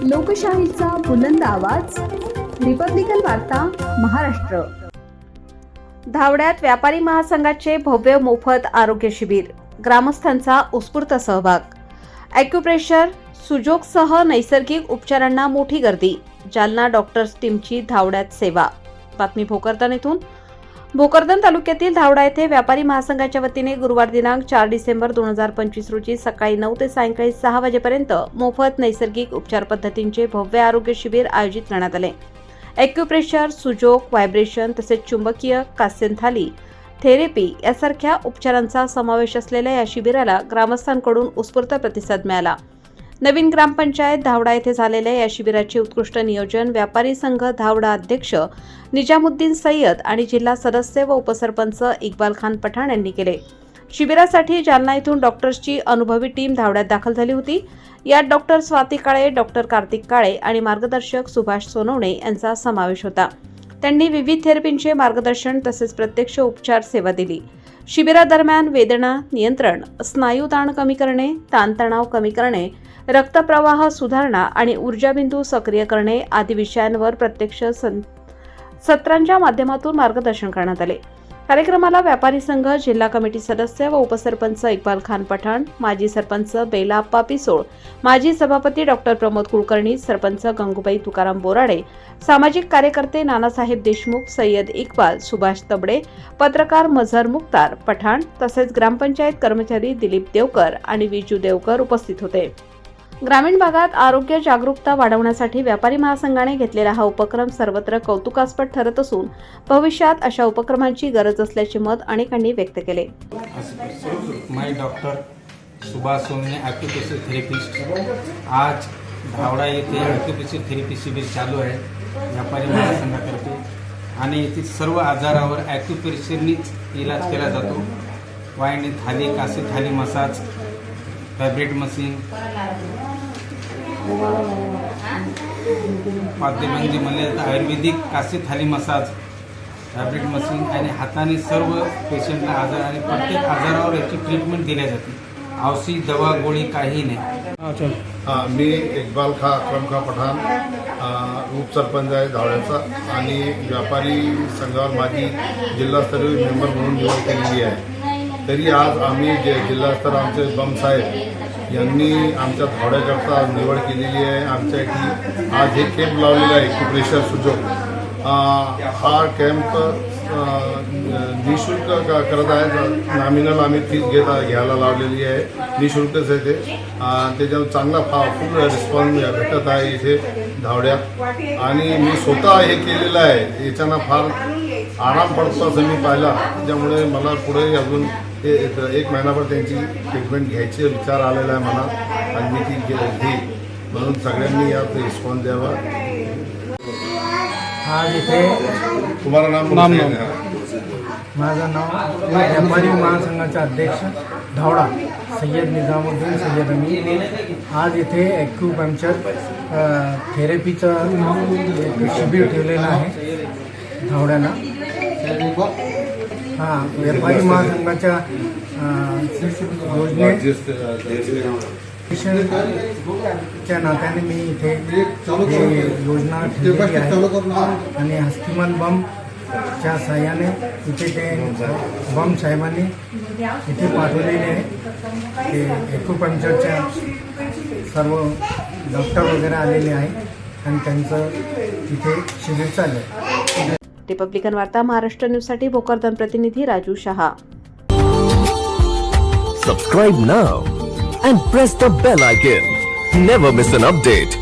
लोकशाहीचा बुलंद आवाज, रिपब्लिकन वार्ता महाराष्ट्र। धावड्यात व्यापारी महासंघाचे भव्य मोफत आरोग्य शिबिर, ग्रामस्थांचा उत्स्फूर्त सहभाग। ॲक्युप्रेशर सुजोगसह नैसर्गिक उपचारांना मोठी गर्दी, जालना डॉक्टर्स टीमची धावड्यात सेवा। बातमी भोकरदन येथून। भोकरदन तालुक्यातील धावडा येथे व्यापारी महासंघाच्या वतीने गुरुवार दिनांक 4 डिसेंबर 2025 रोजी सकाळी 9 ते सायंकाळी 6 वाजेपर्यंत मोफत नैसर्गिक उपचार पद्धतींचे भव्य आरोग्य शिबिर आयोजित करण्यात आले। ॲक्युप्रेशर, सुजोग, व्हायब्रेशन तसेच चुंबकीय कास्यंथाली थेरपी यासारख्या उपचारांचा समावेश असलेल्या या शिबिराला ग्रामस्थांकडून उत्स्फूर्त प्रतिसाद मिळाला। नवीन ग्रामपंचायत धावडा येथे झालेल्या या शिबिराचे उत्कृष्ट नियोजन व्यापारी संघ धावडा अध्यक्ष निजामुद्दीन सय्यद आणि जिल्हा सदस्य व उपसरपंच इक्बाल खान पठाण यांनी केले। शिबिरासाठी जालना येथून डॉक्टर्सची अनुभवी टीम धावड्यात दाखल झाली होती। यात डॉक्टर स्वाती काळे, डॉक्टर कार्तिक काळे आणि मार्गदर्शक सुभाष सोनवणे यांचा समावेश होता। त्यांनी विविध थेरपींचे मार्गदर्शन तसेच प्रत्यक्ष उपचार सेवा दिली। शिबिरादरम्यान वेदना नियंत्रण, स्नायू ताण कमी करणे, ताणतणाव कमी करणे, रक्तप्रवाह सुधारणा आणि ऊर्जाबिंदू सक्रिय करणे आदी विषयांवर प्रत्यक्ष सत्रांच्या माध्यमातून मार्गदर्शन करण्यात आले। कार्यक्रमाला व्यापारी संघ, जिल्हा कमिटी सदस्य व उपसरपंच इक्बाल खान पठाण, माजी सरपंच बेलाप्पा पिसोळ, माजी सभापती डॉक्टर प्रमोद कुलकर्णी, सरपंच गंगूबाई तुकाराम बोराडे, सामाजिक कार्यकर्ते नानासाहेब देशमुख, सय्यद इक्बाल, सुभाष तबडे, पत्रकार मझहर मुख्तार पठाण तसेच ग्रामपंचायत कर्मचारी दिलीप देवकर आणि विजू देवकर उपस्थित होते। ग्रामीण भागात आरोग्य जागरूकता वाढवण्यासाठी व्यापारी महासंघाने घेतलेला हा उपक्रम सर्वत्र कौतुकास्पद ठरत असून भविष्यात अशा उपक्रमांची गरज असल्याचे मत अनेकांनी व्यक्त केले। मैं doctor Subhash Sonawane, acupressure therapist. आज धावडा येथे ॲक्युप्रेशर थेरपी शिबिर चालू आहे व्यापारी महासंघातर्फे आणि येथील सर्व आजारावर ॲक्युप्रेशरनीच इलाज केला जातो। वायने थाली, कासे थाली मसाज, व्हायब्रेट मशीन, म्हणजे म्हणले आयुर्वेदिक कासे थाली मसाज, व्हायब्रेट मशीन आणि हाताने सर्व पेशंटला आजार आणि प्रत्येक आजारावर याची ट्रीटमेंट दिली जाते। औषधी दवा गोळी काही नाही। मी इक्बाल अकरम खा पठाण, उपसरपंच आहे धावड्याचा आणि व्यापारी संघावर माझी जिल्हास्तरीय मेंबर म्हणून निवड केलेली आहे। तरी आज आम्ही जिल्हास्तर आमचे बम साहेब यांनी आमच्या धावड्याकरता निवड केलेली आहे। आमच्या इथे आज हे कॅम्प लावलेला आहे ॲक्युप्रेशर सुजोग। हा कॅम्प निःशुल्क करत आहे। नॉमिनल आम्ही फीस घ्यायला लावलेली आहे, निःशुल्कच आहे ते। त्याच्यावर चांगला फुल रिस्पॉन्स भेटत आहे इथे धावड्यात आणि मी स्वतः हे केलेलं आहे। याच्यानं फार आराम पडतो असं मी पाहिला, त्याच्यामुळे मला पुढे अजून एक महिनाभर त्यांची ट्रीटमेंट घ्यायची विचार आलेला आहे मला आणि मी ती घेईन, म्हणून सगळ्यांनी यात रिस्पॉन्स द्यावा। आज इथे तुम्हाला नाम माझं नाव व्यापारी महासंघाचे अध्यक्ष धावडा सय्यद निजामुद्दीन सय्यद मी आज इथे ॲक्युपंक्चर थेरपीचं शिबिर ठेवलेलं आहे धावड्याला। हां, व्यापारी महासंघाच्या योजनेच्या नात्याने मी इथे योजना ठेवलेली आहे आणि हस्तिमल बमच्या साह्याने इथे ते बम साहेबांनी इथे पाठवलेले आहे। ते ॲक्युपंक्चरच्या सर्व डॉक्टर वगैरे आलेले आहेत आणि त्यांचं इथे शिबिर चालू आहे। रिपब्लिकन वार्ता महाराष्ट्र न्यूजसाठी भोकरदन प्रतिनिधी Raju Shah. Subscribe now and press the bell icon. Never miss an update.